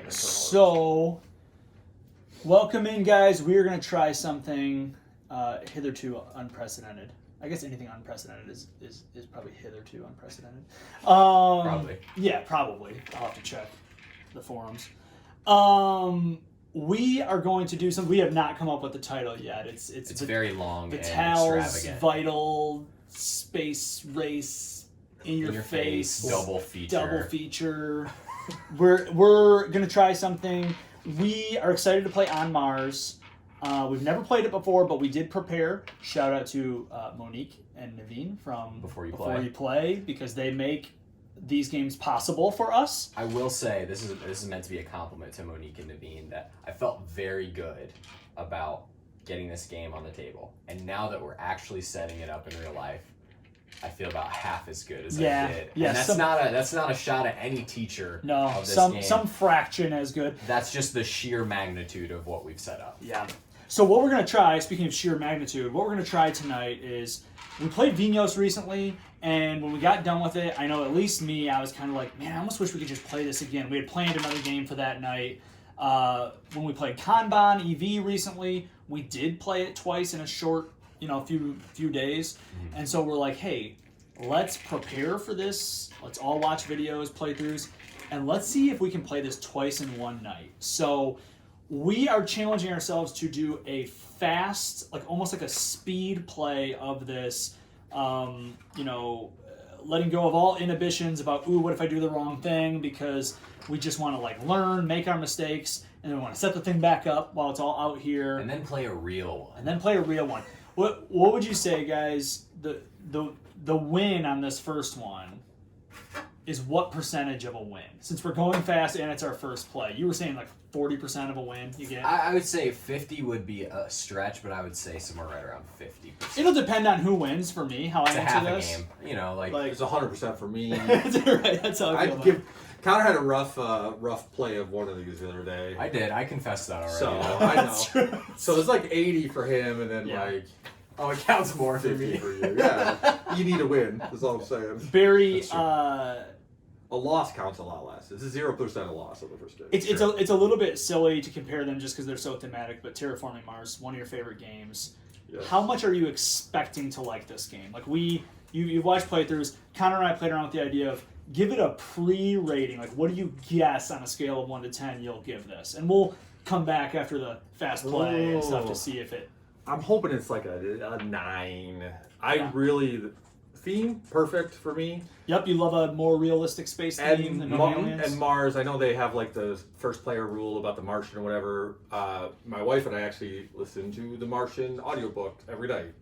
So, welcome in, guys. We are going to try something hitherto unprecedented. I guess anything unprecedented is probably hitherto unprecedented. Probably. Yeah, probably. I'll have to check the forums. We are going to do something. We have not come up with the title yet. It's very long Vital's and extravagant. Vital Space Race in your face double feature. We're gonna try something. We are excited to play on Mars. We've never played it before, but we did prepare. Shout out to Monique and Naveen from Before You Play because they make these games possible for us. I will say this is meant to be a compliment to Monique and Naveen that I felt very good about getting this game on the table, and now that we're actually setting it up in real life, I feel about half as good as I did. Yeah, and that's not a shot at any teacher of this game. Some fraction as good. That's just the sheer magnitude of what we've set up. Yeah. So what we're going to try, speaking of sheer magnitude, what we're going to try tonight is, we played Vinos recently, and when we got done with it, I know at least me, I was kind of like, man, I almost wish we could just play this again. We had planned another game for that night. When we played Kanban EV recently, we did play it twice in a short, few days. Mm-hmm. And so we're like, hey, let's prepare for this. Let's all watch videos, playthroughs, and let's see if we can play this twice in one night. So we are challenging ourselves to do a fast, almost like a speed play of this, letting go of all inhibitions about, what if I do the wrong thing, because we just want to learn, make our mistakes, and then we want to set the thing back up while it's all out here. And then play a real one. What would you say, guys, the win on this first one is what percentage of a win? Since we're going fast and it's our first play. You were saying 40% of a win you get? I would say 50 would be a stretch, but I would say somewhere right around 50%. It'll depend on who wins for me, how I answer this. It's a half a game. It's 100% for me. Right, that's how I feel. Connor had a rough play of one of these the other day. I did. I confessed that already. So, I know. So it's 80 for him, and then Oh, it counts more for 50 me. for you. Yeah. You need a win. That's all I'm saying. Barry, a loss counts a lot less. It's a 0% a loss of the first game. It's a little bit silly to compare them just because they're so thematic, but Terraforming Mars, one of your favorite games. Yes. How much are you expecting to like this game? You've watched playthroughs. Connor and I played around with the idea of give it a pre-rating. What do you guess on a scale of 1 to 10 you'll give this? And we'll come back after the fast play and stuff to see if it... I'm hoping it's a 9. Theme, perfect for me. Yep, you love a more realistic space theme than aliens. And Mars, I know they have the first player rule about the Martian or whatever. My wife and I actually listen to the Martian audiobook every night,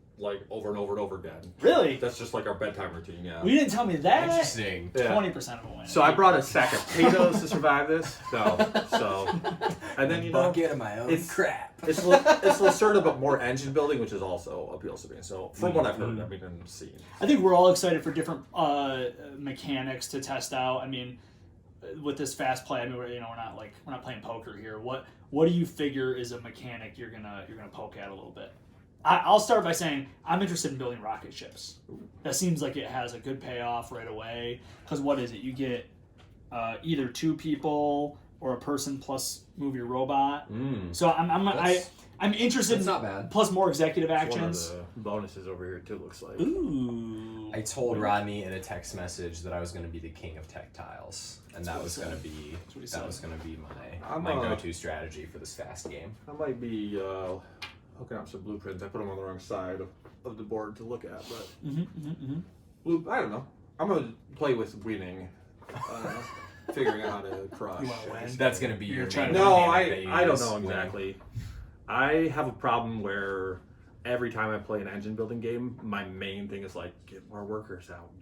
over and over and over again. Really? That's just our bedtime routine, yeah. Well, you didn't tell me that. Interesting. 20% of a win. So I brought a sack of potatoes to survive this. And then bucket of my own crap. It's Lacerda, but more engine building, which is also appeals to me. So from what I've heard, and seen, I think we're all excited for different mechanics to test out. With this fast play, we're not playing poker here. What do you figure is a mechanic you're gonna poke at a little bit? I'll start by saying I'm interested in building rocket ships. That seems like it has a good payoff right away. Because what is it? You get either 2 people or a person plus move your robot. So I'm interested. That's not bad. Plus more executive actions. One of the bonuses over here too looks like. Ooh. I told Rodney in a text message that I was going to be the king of tactiles, and that was going to be my go-to strategy for this fast game. I might be hooking up some blueprints. I put them on the wrong side of the board to look at, but I don't know. I'm gonna play with winning. Figuring out how to crush. That's going to be your main No, I don't know exactly. I have a problem where every time I play an engine building game, my main thing is get more workers out,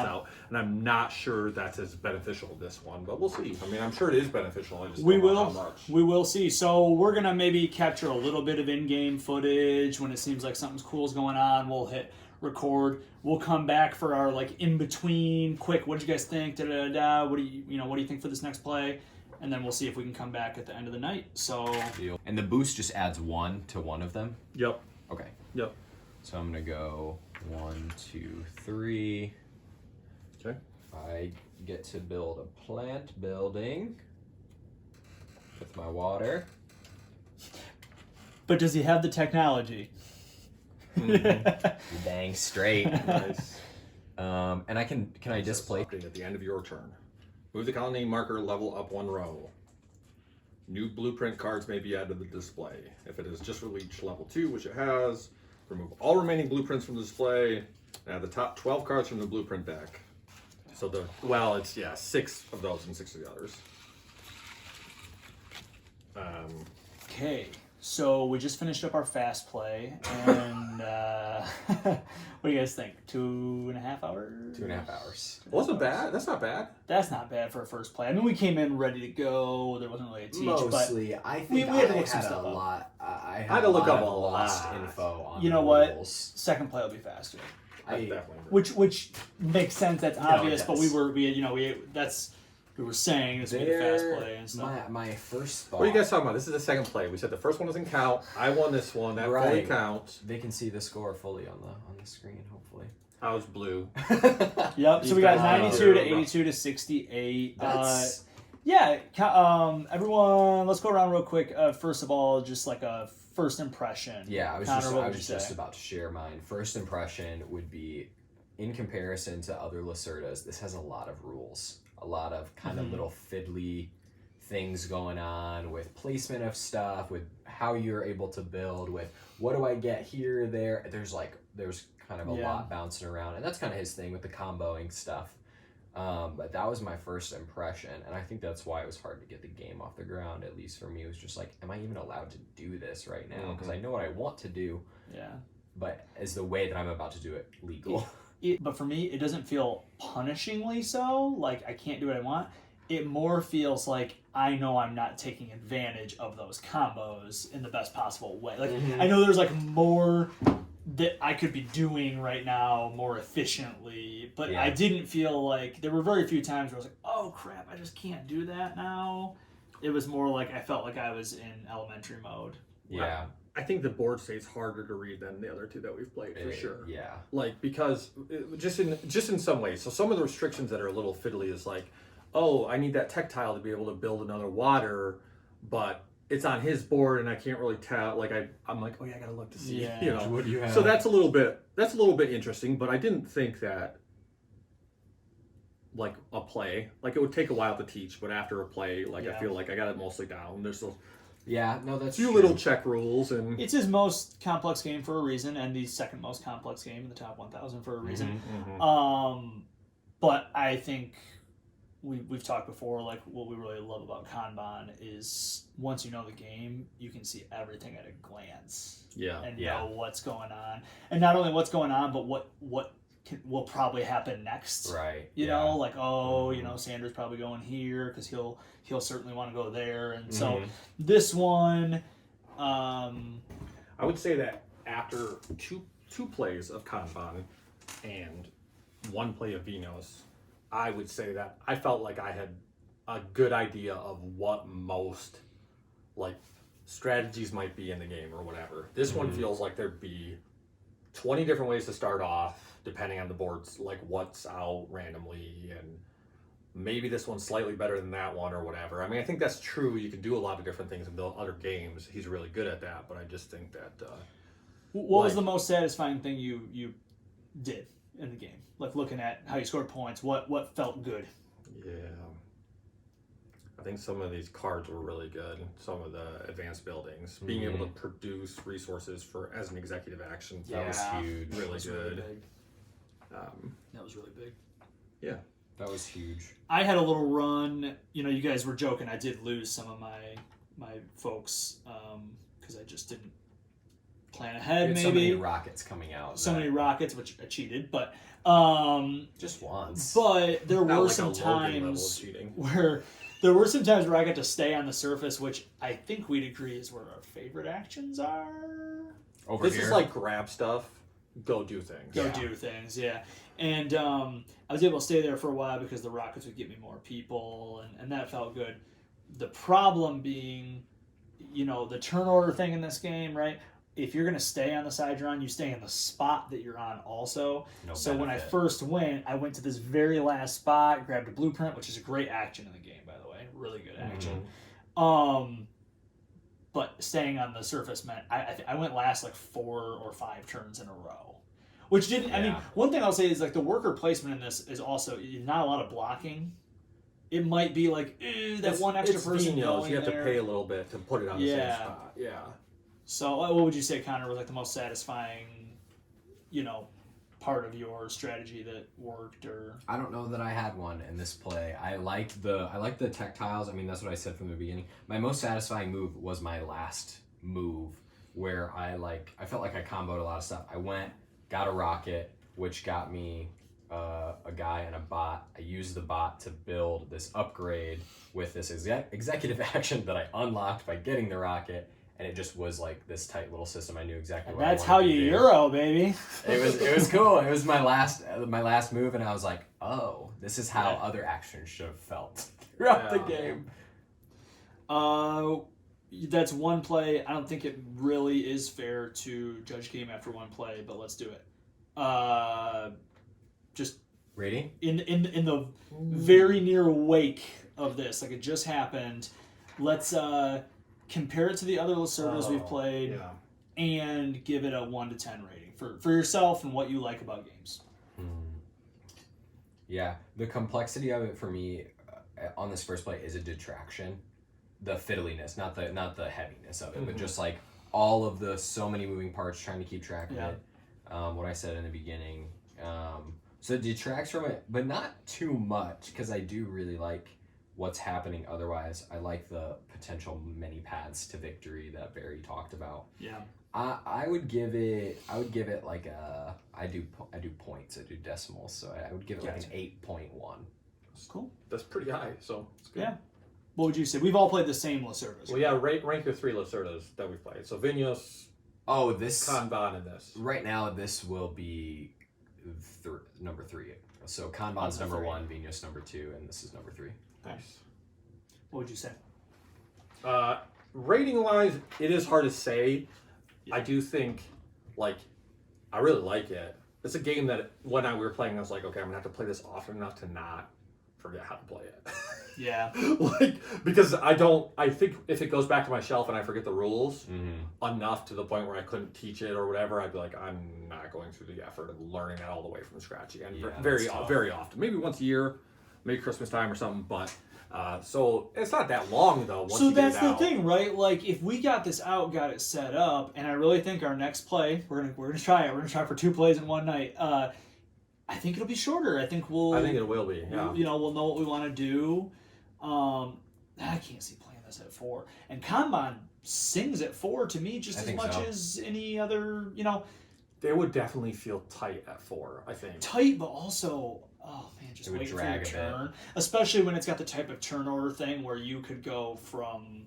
out. And I'm not sure that's as beneficial this one, but we'll see. I'm sure it is beneficial. I just don't know how much. We will see. So we're going to maybe capture a little bit of in-game footage when it seems like something's cool's going on. We'll hit record. We'll come back for our in-between quick, what did you guys think? What do you think for this next play? And then we'll see if we can come back at the end of the night. So And the boost just adds 1 to one of them? Yep. Okay. Yep. So I'm going to go 1, 2, 3. Okay. I get to build a plant building. with my water. But does he have the technology? Mm-hmm. Dang straight. Nice. And can I display? At the end of your turn. Move the colony marker level up 1 row. New blueprint cards may be added to the display. If it has just reached level 2, which it has, remove all remaining blueprints from the display and add the top 12 cards from the blueprint deck. So it's 6 of those and 6 of the others. Okay, so we just finished up our fast play, and what do you guys think? 2.5 hours? 2.5 hours. Wasn't bad. That's not bad. That's not bad for a first play. I mean, we came in ready to go. There wasn't really a teach, Mostly, but I think we had to I look some had a stuff up. lot. I had to look up a lost lot. info on You know the what? rules. Second play will be faster. Which makes sense. That's obvious. But we were saying this would be the fast play and stuff. My first thought. What are you guys talking about? This is the second play. We said the first one doesn't count. I won this one. That fully counts. They can see the score fully on the screen, hopefully. I was blue. Yep. So we got 92 to 82 to 68. Everyone, let's go around real quick. First of all, just like a first impression. Yeah, I was Connor, just about to share mine. First impression would be, in comparison to other Lacerdas, this has a lot of rules. A lot of kind of little fiddly things going on with placement of stuff, with how you're able to build, with what do I get here, there. There's kind of a lot bouncing around. And that's kind of his thing with the comboing stuff. But that was my first impression. And I think that's why it was hard to get the game off the ground, at least for me. It was just like, am I even allowed to do this right now? Because I know what I want to do. Yeah. But is the way that I'm about to do it legal? But for me, it doesn't feel punishingly so, like I can't do what I want. It more feels like I know I'm not taking advantage of those combos in the best possible way. Like I know there's like more that I could be doing right now more efficiently, but I didn't feel like, there were very few times where I was like, oh crap, I just can't do that now. It was more like I felt like I was in elementary mode. Yeah. I think the board state's harder to read than the other two that we've played for sure. Yeah. Like because just in some ways. So some of the restrictions that are a little fiddly is like, oh, I need that tech tile to be able to build another water, but it's on his board and I can't really tell. Like I'm like, oh yeah, I gotta look to see. Yeah. You know. What do you have? So that's a little bit interesting. But I didn't think that like a play, like it would take a while to teach, but after a play, like I feel like I got it mostly down. There's those. Yeah, no, that's few little check rules, and it's his most complex game for a reason, and the second most complex game in the top 1,000 for a reason. But I think we've talked before, like what we really love about Kanban is once you know the game, you can see everything at a glance. Yeah. And know what's going on, and not only what's going on, but what will probably happen next. Right. You know, like you know, Sanders probably going here because he'll certainly want to go there, and so this one, I would say that after two plays of Kanban and one play of Vinos, I would say that I felt like I had a good idea of what most like strategies might be in the game or whatever. This one feels like there'd be 20 different ways to start off, depending on the board's like what's out randomly, and maybe this one's slightly better than that one or whatever. I mean, I think that's true. You can do a lot of different things in the other games. He's really good at that, but I just think that. What was the most satisfying thing you did in the game? Like looking at how you scored points, what felt good? Yeah. I think some of these cards were really good. Some of the advanced buildings, being able to produce resources as an executive action, that was huge, really good. That was really big. Yeah, that was huge. I had a little run. You know, you guys were joking. I did lose some of my folks because I just didn't plan ahead. Maybe so many rockets coming out. So many rockets, which I cheated, but just once. But there were some times where. There were some times where I got to stay on the surface, which I think we'd agree is where our favorite actions are. This is like grab stuff, go do things. Do things, yeah. And I was able to stay there for a while because the rockets would get me more people, and that felt good. The problem being, you know, the turn order thing in this game, right? If you're going to stay on the side you're on, you stay in the spot that you're on also. So when I first went, I went to this very last spot, grabbed a blueprint, which is a great action in the game, by the way. Really good action. But staying on the surface meant I went last like 4 or 5 turns in a row. Which didn't, I mean, one thing I'll say is like the worker placement in this is also not a lot of blocking. It might be like, that one extra person going you have there. to pay a little bit to put it on the same spot. Yeah. So what would you say, Connor, was like the most satisfying, part of your strategy that worked? Or I don't know that I had one in this play. I liked the tactiles. I mean, that's what I said from the beginning. My most satisfying move was my last move, where I felt like I comboed a lot of stuff. I got a rocket, which got me a guy and a bot. I used the bot to build this upgrade with this executive action that I unlocked by getting the rocket, and it just was like this tight little system. I knew exactly what that's I how wanted you to do. Euro, baby. It was cool. It was my last move, and I was like, oh, this is how other actions should have felt throughout the game. That's one play. I don't think it really is fair to judge game after one play, but let's do it. Just rating in the very near wake of this, like it just happened. Let's compare it to the other Lacerdas we've played, and give it a 1 to 10 rating for yourself and what you like about games. Yeah, the complexity of it for me on this first play is a detraction. The fiddliness, not the heaviness of it, but just like all of the so many moving parts, trying to keep track of it. What I said in the beginning. So it detracts from it, but not too much, because I do really like what's happening otherwise. I like the potential many paths to victory that Barry talked about. Yeah. I would give it like a, I do points, I do decimals, so I would give it like an 8.1. That's cool. That's pretty high, so it's good. Yeah. What would you say? We've all played the same Lacerdas. Well, yeah, rank your 3 Lacerdas that we've played. So Vinos, Kanban, and this. Right now, this will be number 3. So Kanban's number 1, Vinos number 2, and this is number 3. Nice. What would you say? Rating-wise, it is hard to say. Yeah. I do think, I really like it. It's a game that when we were playing, I was like, okay, I'm going to have to play this often enough to not forget how to play it. Yeah. Because I think if it goes back to my shelf and I forget the rules enough to the point where I couldn't teach it or whatever, I'd be like, I'm not going through the effort of learning that all the way from scratch again. Very often. Maybe once a year, maybe Christmas time or something, but so it's not that long though. So that's the thing, right? Like if we got this out, got it set up, and I really think our next play, we're gonna try it. We're gonna try for 2 plays in one night. I think it'll be shorter. I think it will be. Yeah. We'll know what we want to do. I can't see playing this at 4. And Kanban sings at 4 to me just as much as any other. They would definitely feel tight at 4. I think tight, but also. Oh man, just waiting for your turn. Especially when it's got the type of turn order thing where you could go from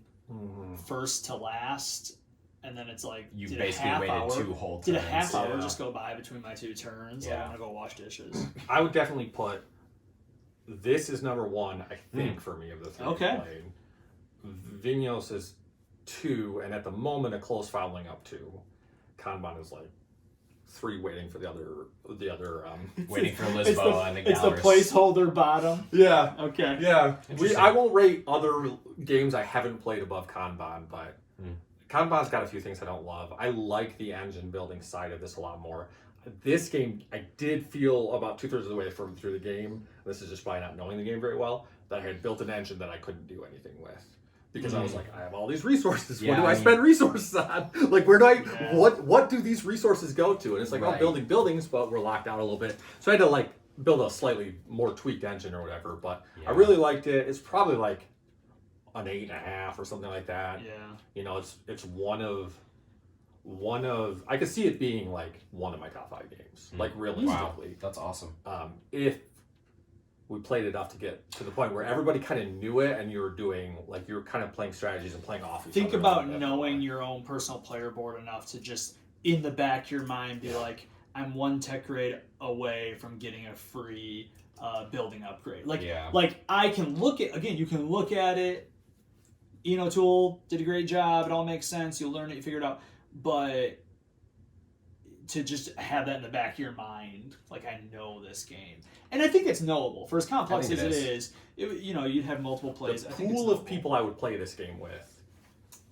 first to last, and then it's like you basically waited 2 whole turns. Did a half hour just go by between my 2 turns? Yeah. I'm gonna go wash dishes. I would definitely put this is number 1, I think, for me of the 3 played. Vinos is 2, and at the moment a close fouling up 2. Kanban is 3 waiting for the other waiting for Lisboa and the Gallers. It's the placeholder bottom. Yeah. Okay. Yeah. I won't rate other games I haven't played above Kanban, but Kanban's got a few things I don't love. I like the engine building side of this a lot more. This game, I did feel about 2/3 of the way through the game, this is just by not knowing the game very well, that I had built an engine that I couldn't do anything with. Because I was like, I have all these resources. What do I spend resources on? Where do I? What do these resources go to? And it's like, I'm building buildings, but we're locked out a little bit. So I had to build a slightly more tweaked engine or whatever. But I really liked it. It's probably an 8.5 or something like that. Yeah. It's one of. I could see it being one of my top 5 games. Realistically. Wow, that's awesome. If we played enough to get to the point where everybody kind of knew it, and you were doing you were kind of playing strategies and playing off each other. Think about knowing your own personal player board enough to just in the back of your mind be like, I'm 1 tech grade away from getting a free building upgrade. I can look at, again, you can look at it. Tool did a great job. It all makes sense. You'll learn it. You figure it out. But to just have that in the back of your mind, like I know this game, and I think it's knowable for as complex as it is. You'd have multiple plays. The I think it's pool of knowable. people I would play this game with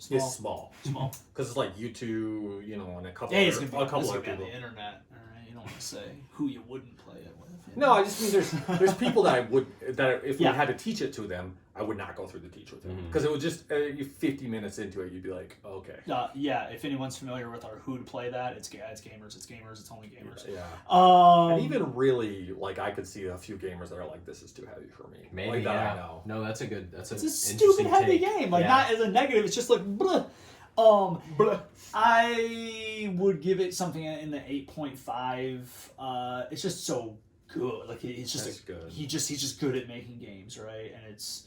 is small. Because it's like you two, and a couple. It's gonna be, a couple this other is gonna be people. on the internet. All right, you don't want to say who you wouldn't play it with. No, I just mean there's people that if we had to teach it to them, I would not go through the teach with them because it would just 50 minutes into it, you'd be like, okay. If anyone's familiar with our who to play that, it's gamers, it's only gamers. Yeah. And even really, like I could see a few gamers that are like, this is too heavy for me. Maybe like, yeah. I know. No, it's a stupid heavy game. Like not as a negative. It's just like blah. I would give it something in the 8.5. It's just so good. Like it's just good. He's just good at making games, right? And it's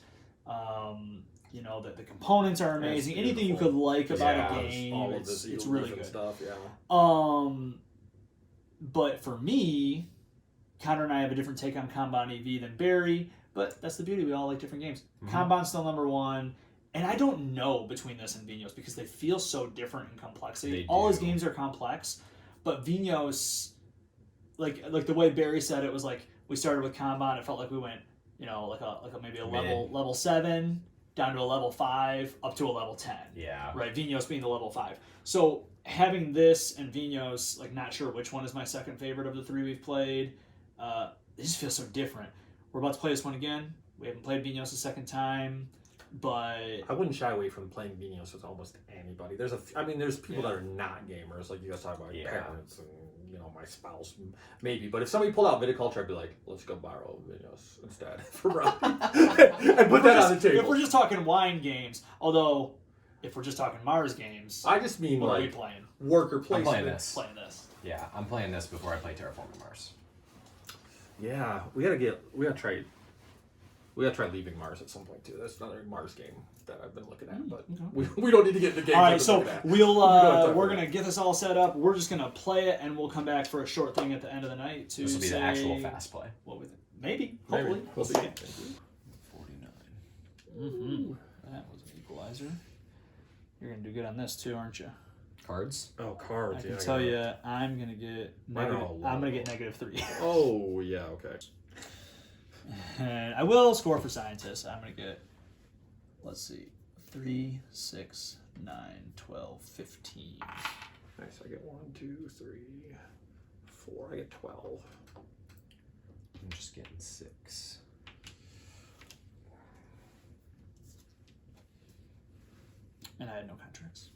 that the components are amazing. Anything you could like about a game, all of this it's really good. Stuff, yeah. But for me, Connor and I have a different take on Kanban EV than Barry. But that's the beauty. We all like different games. Kanban's still number one. And I don't know between this and Vinos because they feel so different in complexity. All his games are complex, but Vinos, like the way Barry said it was like we started with Kanban. It felt like we went, maybe a level 7 down to a level 5 up to a level 10. Yeah. Right. Vinos being the level 5. So having this and Vinos, like not sure which one is my second favorite of the three we've played. They just feel so different. We're about to play this one again. We haven't played Vinos a second time. But I wouldn't shy away from playing Vinos with almost anybody. There's people that are not gamers, like you guys talk about parents and my spouse maybe. But if somebody pulled out viticulture, I'd be like, let's go borrow Vinos instead for Robbie and put that on the table. If we're just talking wine games, although if we're just talking Mars games, I just mean what like are we playing? Worker placement. I'm playing this. Yeah, I'm playing this before I play Terraforming Mars. Yeah, we gotta try leaving Mars at some point too. That's another Mars game that I've been looking at, but we don't need to get into games. All right, so we're gonna get this all set up. We're just gonna play it, and we'll come back for a short thing at the end of the night to this will be the actual fast play. What we think? Maybe, hopefully, we'll see. 49. Mm-hmm. That was an equalizer. You're gonna do good on this too, aren't you? Cards. Oh, cards. I can tell you, I'm gonna get negative. I'm gonna get -3. Oh yeah, okay. And I will score for scientists. I'm going to get, let's see, 3, 6, 9, 12, 15. Nice, I get 1, 2, 3, 4. I get 12. I'm just getting 6. And I had no contracts.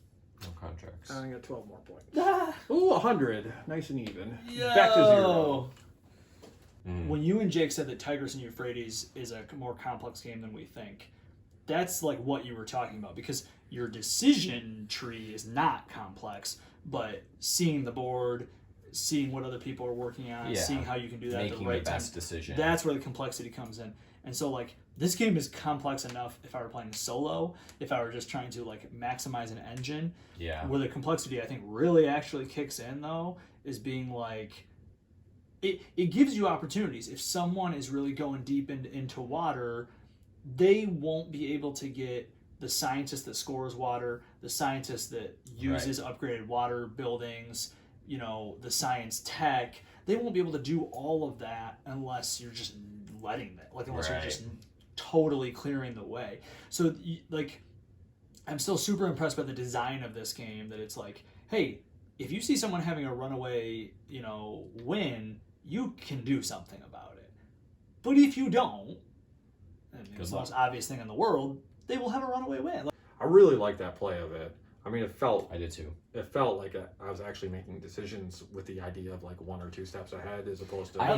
No contracts. I got 12 more points. Ah! Ooh, 100. Nice and even. Yo! Back to 0. When you and Jake said that Tigris and Euphrates is a more complex game than we think, that's like what you were talking about, because your decision tree is not complex, but seeing the board, seeing what other people are working on, seeing how you can do that at the right time, decision. that's where the complexity comes in. And so like this game is complex enough if I were playing solo, if I were just trying to like maximize an engine. Yeah. Where the complexity I think really actually kicks in though is being like it gives you opportunities. If someone is really going deep into water, they won't be able to get the scientist that scores water, the scientist that uses upgraded water buildings, the science tech. They won't be able to do all of that unless you're just letting them, unless you're just totally clearing the way. So I'm still super impressed by the design of this game, that it's like, hey, if you see someone having a runaway, win, you can do something about it. But if you don't, and it's the most obvious thing in the world, they will have a runaway win. I really like that play of it. I mean, I did too. It felt like I was actually making decisions with the idea of like 1 or 2 steps ahead, as opposed to. I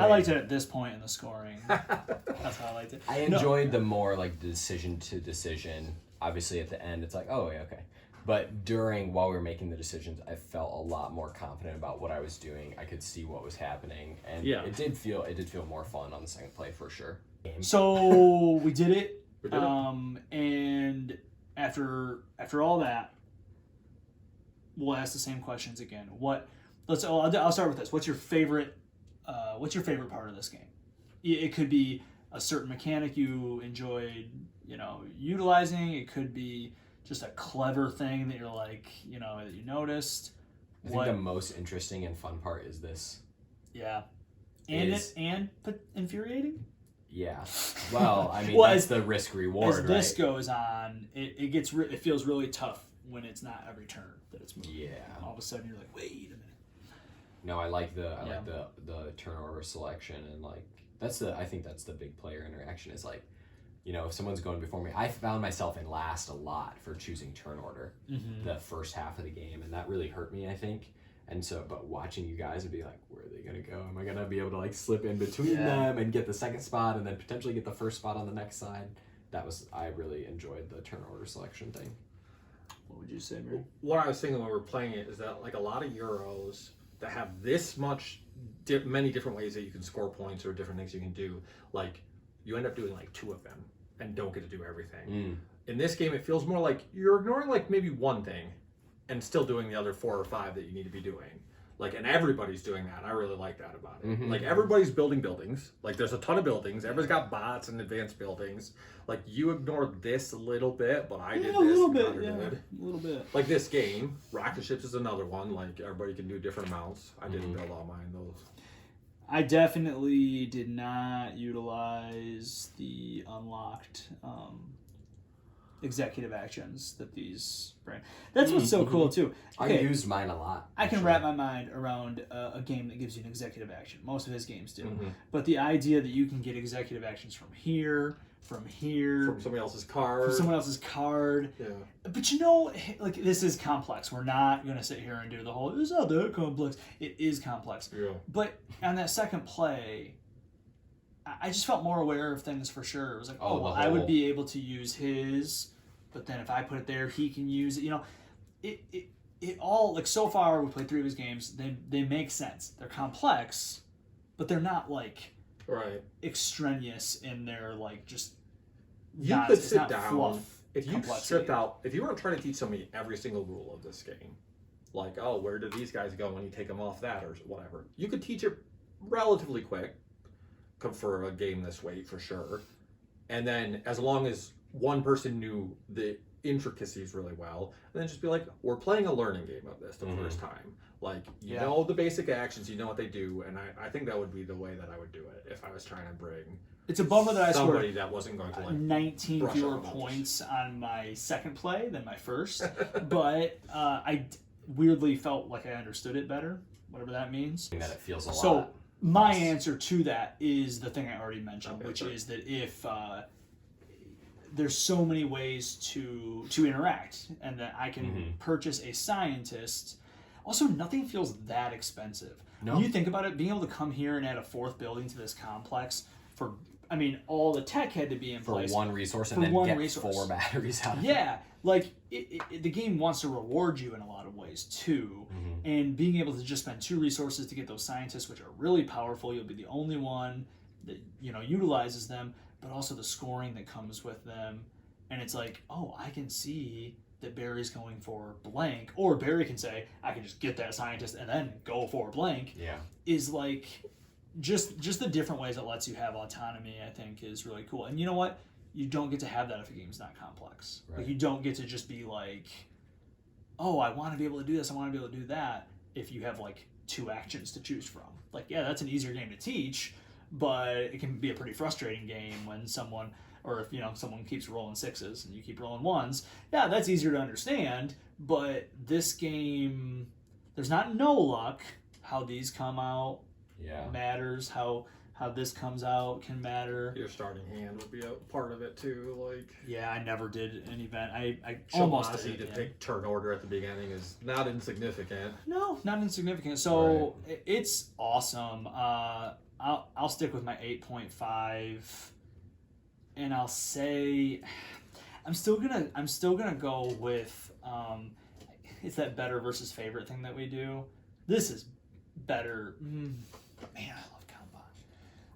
liked it at this point in the scoring. That's how I liked it. I enjoyed the more like decision to decision. Obviously, at the end, it's like, oh, yeah, okay. But while we were making the decisions, I felt a lot more confident about what I was doing. I could see what was happening, and it did feel more fun on the second play for sure. So we did it. We did it. And after all that, we'll ask the same questions again. I'll start with this. What's your favorite part of this game? It could be a certain mechanic you enjoyed, utilizing. It could be just a clever thing that you're like, that you noticed. I think the most interesting and fun part is this. Yeah. And infuriating? Yeah. Well, I mean, Well, that's the risk reward, as right? this goes on, it feels really tough when it's not every turn that it's moving. Yeah. All of a sudden, you're like, wait a minute. No, I like the turn order selection, and like I think that's the big player interaction is like, you know, if someone's going before me, I found myself in last a lot for choosing turn order the first half of the game, and that really hurt me, I think. And so, but watching you guys would be like, where are they gonna go? Am I gonna be able to like slip in between them and get the second spot, and then potentially get the first spot on the next side? I really enjoyed the turn order selection thing. What would you say, Mary? What I was thinking when we were playing it is that like a lot of Euros that have this much, many different ways that you can score points or different things you can do, like you end up doing like 2 of them and don't get to do everything. In this game, it feels more like you're ignoring like maybe one thing and still doing the other 4 or 5 that you need to be doing. Like, and everybody's doing that. I really like that about it. Like, everybody's building buildings. Like, there's a ton of buildings. Everybody's got bots and advanced buildings. Like, you ignored this a little bit, but I did this. A little bit, a little bit. Like this game, rocket ships is another one. Like, everybody can do different amounts. I didn't build all mine, those. I definitely did not utilize the unlocked executive actions that these bring. That's what's so cool too. Okay, I used mine a lot. I can wrap my mind around a game that gives you an executive action. Most of his games do. But the idea that you can get executive actions from here, from somebody else's card. From someone else's card. Yeah. But you know, like, this is complex. We're not going to sit here and do the whole, it's not that complex. It is complex. Yeah. But on that second play, I just felt more aware of things for sure. It was like, I would be able to use his, but then if I put it there, he can use it. You know, it all, like, so far we played 3 of his games. They make sense. They're complex, but they're not like extraneous in their like just. You could sit down if you stripped out. If you weren't trying to teach somebody every single rule of this game, like, oh, where do these guys go when you take them off that or whatever, you could teach it relatively quick for a game this weight for sure. And then as long as one person knew the intricacies really well, and then just be like, we're playing a learning game of this the first time. Like, you know the basic actions, you know what they do, and I think that would be the way that I would do it if I was trying to bring. It's a bummer that I somebody scored that wasn't going to like 19 fewer points on my second play than my first, but I weirdly felt like I understood it better, whatever that means. That it feels a lot. So my answer to that is the thing I already mentioned, which is that if there's so many ways to interact, and that I can purchase a scientist. Also, nothing feels that expensive. No. When you think about it, being able to come here and add a 4th building to this complex for, I mean, all the tech had to be in place. For one resource and then get 4 batteries out of it. Yeah, like, the game wants to reward you in a lot of ways, too. And being able to just spend 2 resources to get those scientists, which are really powerful, you'll be the only one that, you know, utilizes them, but also the scoring that comes with them. And it's like, oh, I can see that Barry's going for blank, or Barry can say, I can just get that scientist and then go for blank. Yeah. Is like, just the different ways it lets you have autonomy, I think, is really cool. And you know what? You don't get to have that if a game's not complex. Right. Like, you don't get to just be like, oh, I want to be able to do this, I want to be able to do that, if you have like 2 actions to choose from. Like, yeah, that's an easier game to teach, but it can be a pretty frustrating game when someone, or if, you know, someone keeps rolling 6s and you keep rolling 1s. Yeah, that's easier to understand, but this game, there's not no luck. How these come out matters. How this comes out can matter. Your starting hand would be a part of it too. Like, yeah, I never did an event. I almost did. To take turn order at the beginning is not insignificant. No, not insignificant. So it's awesome. I'll stick with my 8.5, and I'll say I'm still gonna go with it's that better versus favorite thing that we do. This is better. Man, I love Kanban.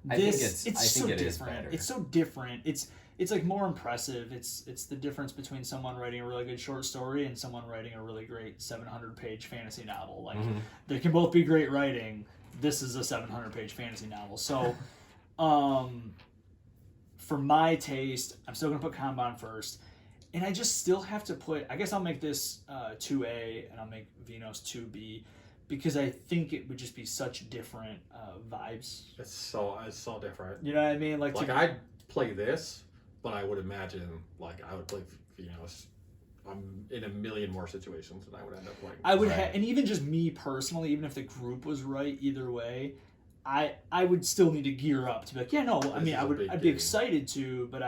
I think it is better. It's so different. It's like more impressive. It's the difference between someone writing a really good short story and someone writing a really great 700-page fantasy novel. Like, they can both be great writing. This is a 700-page fantasy novel. So, for my taste, I'm still gonna put Kanban first. And I just still have to put. I guess I'll make this 2A and I'll make Vinos 2B, because I think it would just be such different vibes. It's so different. You know what I mean? Like I'd play this, but I would imagine I would play Vinos. I'm in a million more situations than I would end up playing. I would and even just me personally, even if the group was right either way, I would still need to gear up to be like, yeah, no, I mean, I'd be excited to, but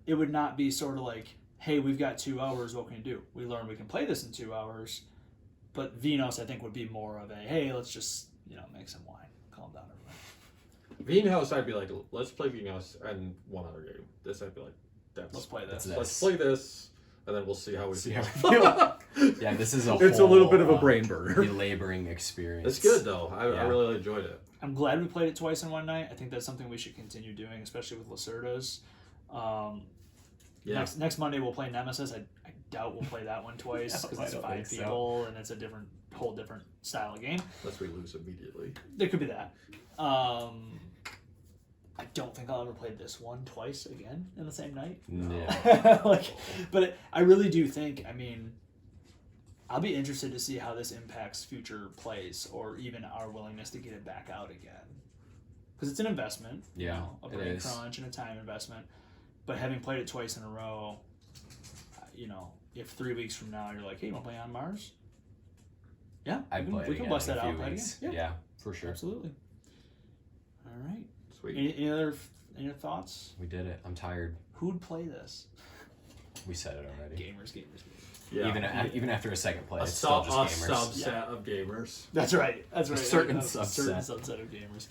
it would not be sort of like, hey, we've got 2 hours, what can we do? We learn we can play this in 2 hours. But Vinos, I think, would be more of a, hey, let's just, make some wine. Calm down, everybody. Vinos, I'd be like, let's play Vinos and one other game. This, I'd be like, let's play this. Let's play this, and then we'll see how we feel. Yeah, this is it's a little bit of a brain burner. Belaboring experience. It's good, though. I really enjoyed it. I'm glad we played it twice in one night. I think that's something we should continue doing, especially with Lacerda's. Next Monday we'll play Nemesis. I doubt we'll play that one twice because it's 5 people and it's a whole different style of game. Unless we lose immediately. There could be that. I don't think I'll ever play this one twice again in the same night. No. But I really do think, I'll be interested to see how this impacts future plays or even our willingness to get it back out again. Because it's an investment. Yeah, a brain crunch and a time investment. But having played it twice in a row, if 3 weeks from now you're like, hey, you want to play on Mars? Yeah, we can bust that out. Yeah, for sure. Absolutely. All right. Sweet. Any other thoughts? We did it. I'm tired. Who'd play this? We said it already. Gamers. Yeah. Even after a second play, a it's still just gamers. subset of gamers. That's right. A certain subset subset of gamers.